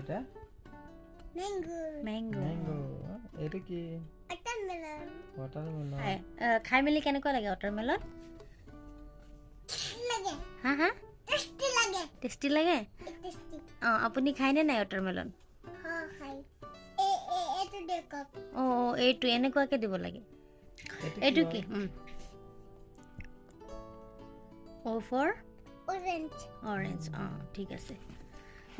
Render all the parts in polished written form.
এটা mango mango mango এটা কি ওয়াটাৰমেলন ওয়াটাৰমেলন খাই মেলি কেনেকুৱা লাগে ৱাটাৰমেলন লাগে হা হা টেস্টি লাগে টেষ্টি লাগে টেস্টি অঁ আপুনি খায়নে নাই ৱাটাৰমেলন হ্যাঁ খাই এটো দেখো অঁ এইটো এনেকুৱাকৈ দিব লাগে এইটো কি অ' ফৰ অৰেঞ্জ অৰেঞ্জ অঁ ঠিক আছে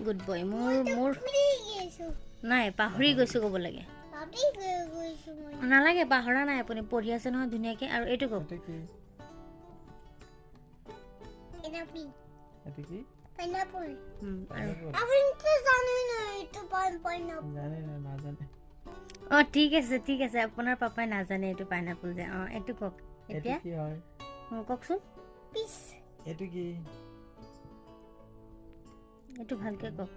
গুড বয় মোৰ ফুলি গেছো নাই পাহৰি গৈছোঁ ক'ব লাগে ভাবি গৈছো মই নালাগে পাহৰা নাই আপুনি পঢ়ি আছে নহয় ধুনীয়াকৈ আৰু এইটো কওক এটা কি এটা পি এটা কি পাইনাপল আৰু আপনি তো জানেন না এটা পাইনাপল জানে না না জানে অঁ ঠিক আছে আপোনাৰ পাপাই নাজানে এইটো পাইনাপল যে অঁ এইটো কওক এটা এতিয়া কি হয় কওকচোন পিস এটা কি এইটো ভালকৈ কওক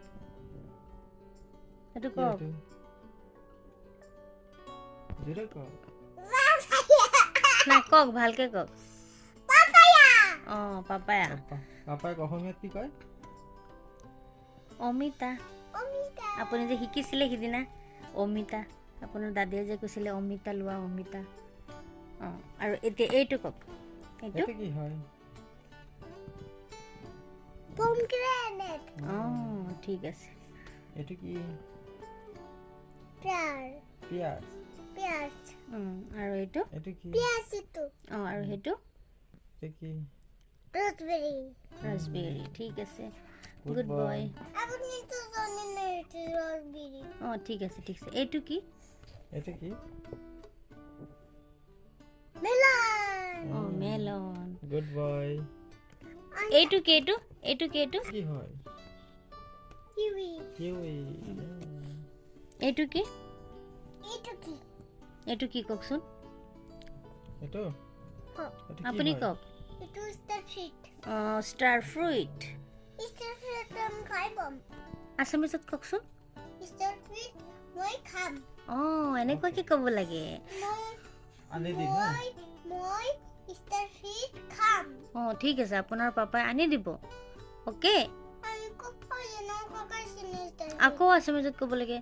এইটো কওক জোরে কক নাই কওক ভালকৈ কওক পাপায়া অঁ পাপায়া পাপাই অসমীয়াত কি কয় অমিতা অমিতা আপুনি যে শিকিছিলে সিদিনা অমিতা আপোনাৰ দাদীয়ে যে কৈছিলে অমিতা লোৱা অমিতা অঁ আৰু এতিয়া এইটো কওক এইটো এটা কি হয় পমগ্ৰেনেট অঁ ঠিক আছে এটা কি পেয়াৰ পিয়াজ পেঁয়াজ আৰু এইটো এটা কি পেঁয়াজ তো অঁ আৰু সেইটো এটা কি ৰাসবেৰি ৰাজবেৰী ঠিক আছে Good গুড boy. বয় আপনি তো জানেন না এটা রাসবেরি অঁ ঠিক আছে এইটো কি এটা কি মেলন অঁ মেলন গুড বয় এইটো কি এইটো কি হয় কিউই কিউই এইটো কি এটা কি এইটো কি কওকচোন এটো হ্যাঁ এটা কি আপুনি হয়? কওক এটা স্টার ফিট অঁ ষ্টাৰ ফ্ৰুইট স্টাৰ ফিট আমি খাইবম আছামিজত কওকচোন স্টাৰ ফিট মই খাম অঁ এনেকুৱাকৈ ক'ব লাগে মই আনি দিম হা মই স্টাৰ ফিট খাম অঁ ঠিক আছে আপোনাৰ পাপাই আনি দিব অ'কে আমি খুব পাইনা কাকাই সিনে স্টার আকৌ আছামিজত ক'ব লাগে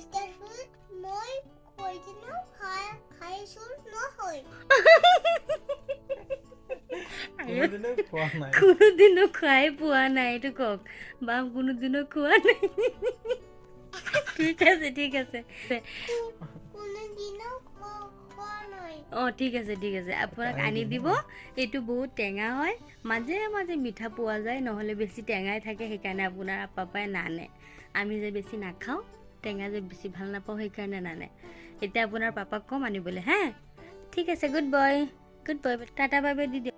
স্টার ফিট মই কইদিনো খাইছো নহয় কোনোদিনে খোৱা নাই কোনোদিনো খাই পোৱা নাই এইটো কওক বা কোনোদিনো খোৱা নাই ঠিক আছে কোনোদিনো খোৱা নাই অঁ ঠিক আছে আপোনাক আনি দিব এইটো বহুত টেঙা হয় মাজে মাজে মিঠা পোৱা যায় নহ'লে বেছি টেঙাই থাকে সেইকাৰণে আপোনাৰ পাপাই নানে আমি যে বেছি নাখাওঁ টেঙা যে বেছি ভাল নাপাওঁ সেইকাৰণে নানে এতিয়া আপোনাৰ পাপাক কম আনিবলৈ হা ঠিক আছে good boy tata bye by the দিয়ক